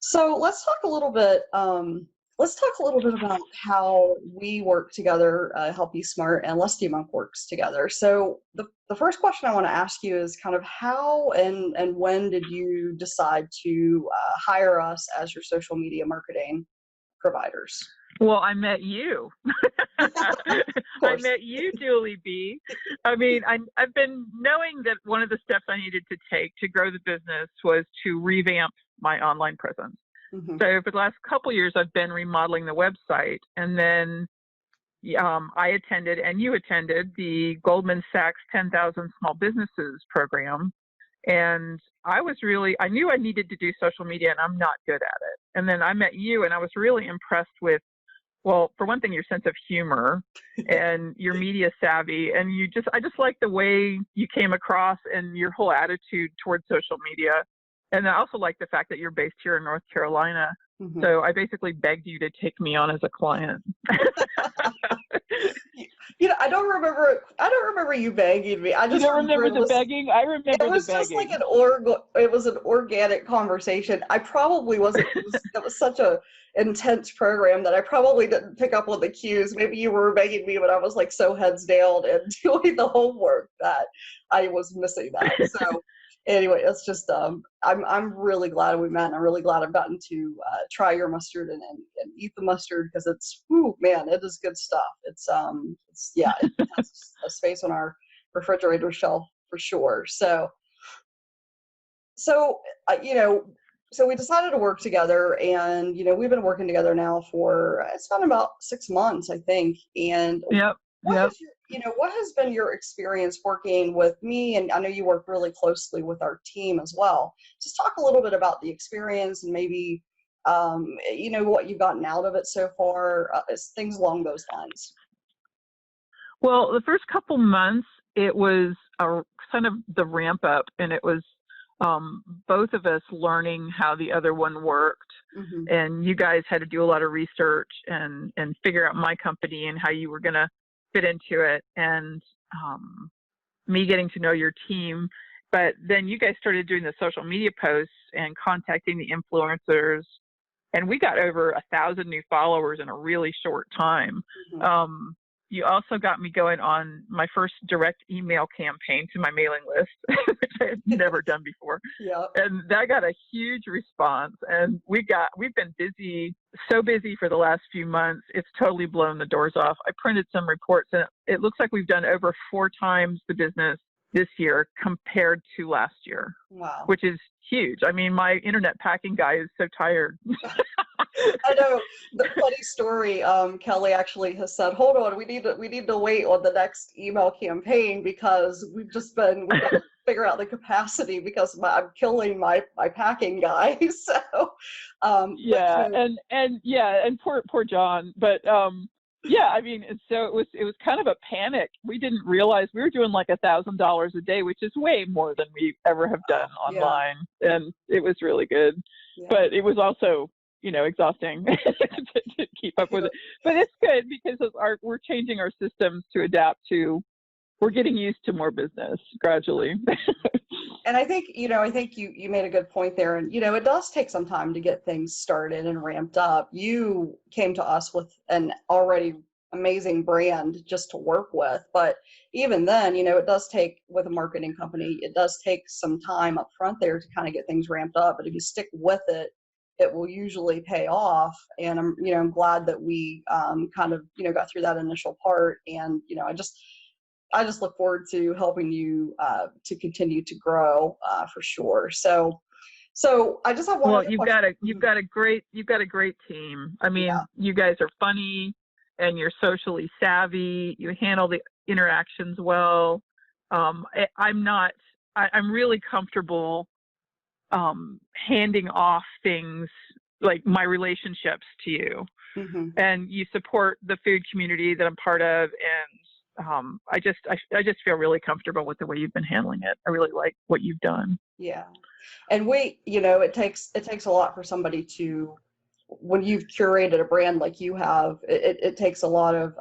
So let's talk a little bit about how we work together, how BeeSmart and Lusty Monk works together. So the first question I want to ask you is kind of how and when did you decide to hire us as your social media marketing providers? Well, I met you. Of I course. met you, Julie B. I mean, I've been knowing that one of the steps I needed to take to grow the business was to revamp my online presence. Hmm. So for the last couple of years, I've been remodeling the website, and then I attended and you attended the Goldman Sachs 10,000 Small Businesses program. And I knew I needed to do social media and I'm not good at it. And then I met you and I was really impressed with, well, for one thing, your sense of humor and your media savvy. And I just like the way you came across and your whole attitude towards social media. And I also like the fact that you're based here in North Carolina. Hmm. So I basically begged you to take me on as a client. I don't remember. I don't remember you begging me. I You just don't remember remember it the was. begging? I It remember the was just like begging. it was an organic conversation. I probably wasn't, it was such a intense program that I probably didn't pick up on the cues. Maybe you were begging me, but I was like so heads down and doing the homework that I was missing that. So anyway, it's just, I'm really glad we met, and I'm really glad I've gotten to try your mustard and eat the mustard because it's, whew, man, it is good stuff. Yeah, it has a space on our refrigerator shelf for sure. So uh, you know, so we decided to work together, and we've been working together now for it's been about 6 months, I think. And Yep, what yep. has what has been your experience working with me? And I know you work really closely with our team as well. Just talk a little bit about the experience and maybe what you've gotten out of it so far, things along those lines. Well, the first couple months, it was a kind of the ramp up, and it was both of us learning how the other one worked. Hmm. And you guys had to do a lot of research and figure out my company and how you were going to fit into it, and me getting to know your team. But then you guys started doing the social media posts and contacting the influencers, and we got over 1,000 new followers in a really short time. Hmm. Um, you also got me going on my first direct email campaign to my mailing list, which I had never done before. Yeah. And that got a huge response. And we've been busy, so busy for the last few months. It's totally blown the doors off. I printed some reports, and it looks like we've done over 4 times the business this year compared to last year, Wow. which is huge. I mean, my internet packing guy is so tired. I know the funny story. Kelly actually has said, "Hold on, we need to wait on the next email campaign because we've got to figure out the capacity because I'm killing my packing guy." So, but Yeah, and poor John, but yeah, I mean, so it was kind of a panic. We didn't realize we were doing like $1,000 a day, which is way more than we ever have done yeah, online, and it was really good. yeah. But it was also, exhausting to keep up with it. But it's good because we're changing our systems to adapt to. We're getting used to more business gradually. And I think you made a good point there. And it does take some time to get things started and ramped up. You came to us with an already amazing brand just to work with, but even then, it does take, with a marketing company, it does take some time up front there to kind of get things ramped up. But if you stick with it, it will usually pay off. And I'm glad that we kind of got through that initial part. And I just look forward to helping you to continue to grow for sure. So I just have one Well, other question. you've got a great team. I Yeah. mean, you guys are funny and you're socially savvy. You handle the interactions well. I'm not. I'm really comfortable handing off things like my relationships to you, Hmm. and you support the food community that I'm part of, and I just feel really comfortable with the way you've been handling it. I really like what you've done. Yeah. And it takes a lot for somebody to, when you've curated a brand like you have, it takes a lot of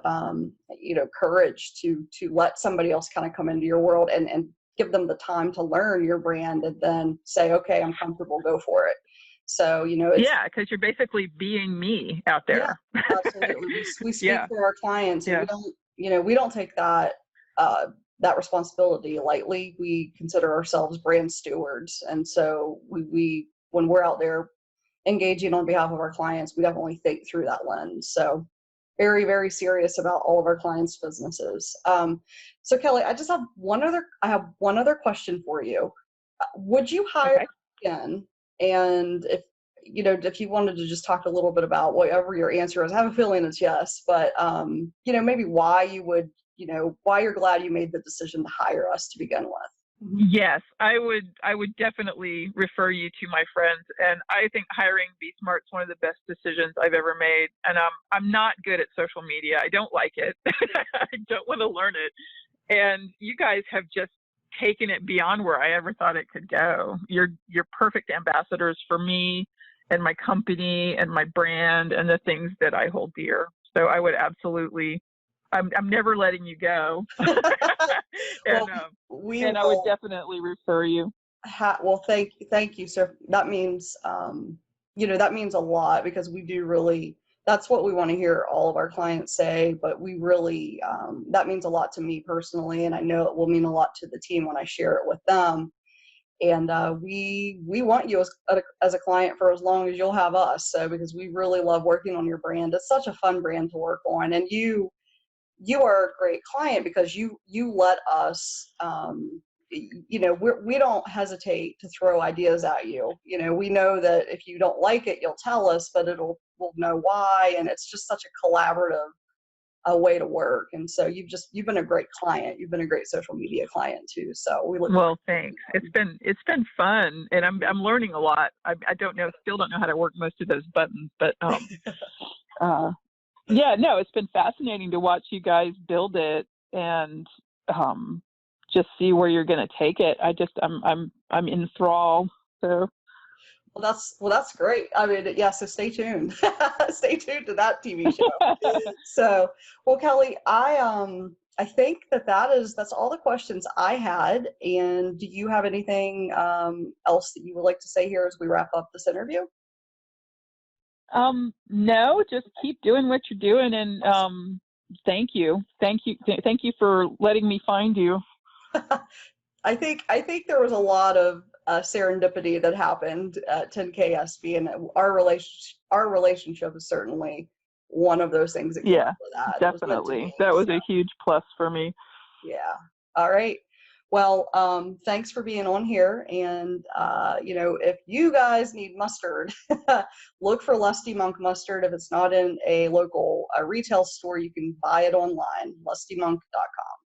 courage to let somebody else kind of come into your world and give them the time to learn your brand and then say, okay, I'm comfortable, go for it. So, you know, it's, Yeah, because you're basically being me out yeah, there. absolutely. We speak Yeah, for our clients, and we yeah. don't, you know, we don't take that, that responsibility lightly. We consider ourselves brand stewards. And so when we're out there engaging on behalf of our clients, we definitely think through that lens. So very, very serious about all of our clients' businesses. So Kelly, I have one other question for you. Would you hire Okay. again? And if, you know, if you wanted to just talk a little bit about whatever your answer is, I have a feeling it's yes, but, you know, maybe why you would, you know, why you're glad you made the decision to hire us to begin with. Mhm. Yes, I would. I would definitely refer you to my friends, and I think hiring BeeSmart is one of the best decisions I've ever made. And I'm not good at social media. I don't like it. I don't want to learn it. And you guys have just taken it beyond where I ever thought it could go. You're perfect ambassadors for me and my company and my brand and the things that I hold dear. So I would absolutely. I'm never letting you go. Well, and we and I would will definitely refer you. well, thank you, sir. That means, you know, that means a lot, because we do really, that's what we want to hear all of our clients say, but we really, that means a lot to me personally, and I know it will mean a lot to the team when I share it with them. And we want you as a client for as long as you'll have us. So, because we really love working on your brand. It's such a fun brand to work on, and you are a great client because you let us, you know, we don't hesitate to throw ideas at you. You know, we know that if you don't like it, you'll tell us, but we'll know why. And it's just such a collaborative way to work. And so you've been a great client. You've been a great social media client too. So we look forward Well, to thanks. It's been fun, and I'm learning a lot. I don't know, still don't know how to work most of those buttons, but uh, yeah, no, it's been fascinating to watch you guys build it and just see where you're going to take it. I'm enthralled. So well, that's great. I mean, yeah, so stay tuned. Stay tuned to that TV show. So, well, Kelly, I think that's all the questions I had. And do you have anything else that you would like to say here as we wrap up this interview? no, just keep doing what you're doing, and thank you for letting me find you. I think there was a lot of serendipity that happened at 10KSB, and our relationship is certainly one of those things that came Yeah, out of that. It was meant to definitely. be. That was So, a huge plus for me. yeah. All right. Well, thanks for being on here. And, you know, if you guys need mustard, look for Lusty Monk Mustard. If it's not in a local retail store, you can buy it online, lustymonk.com.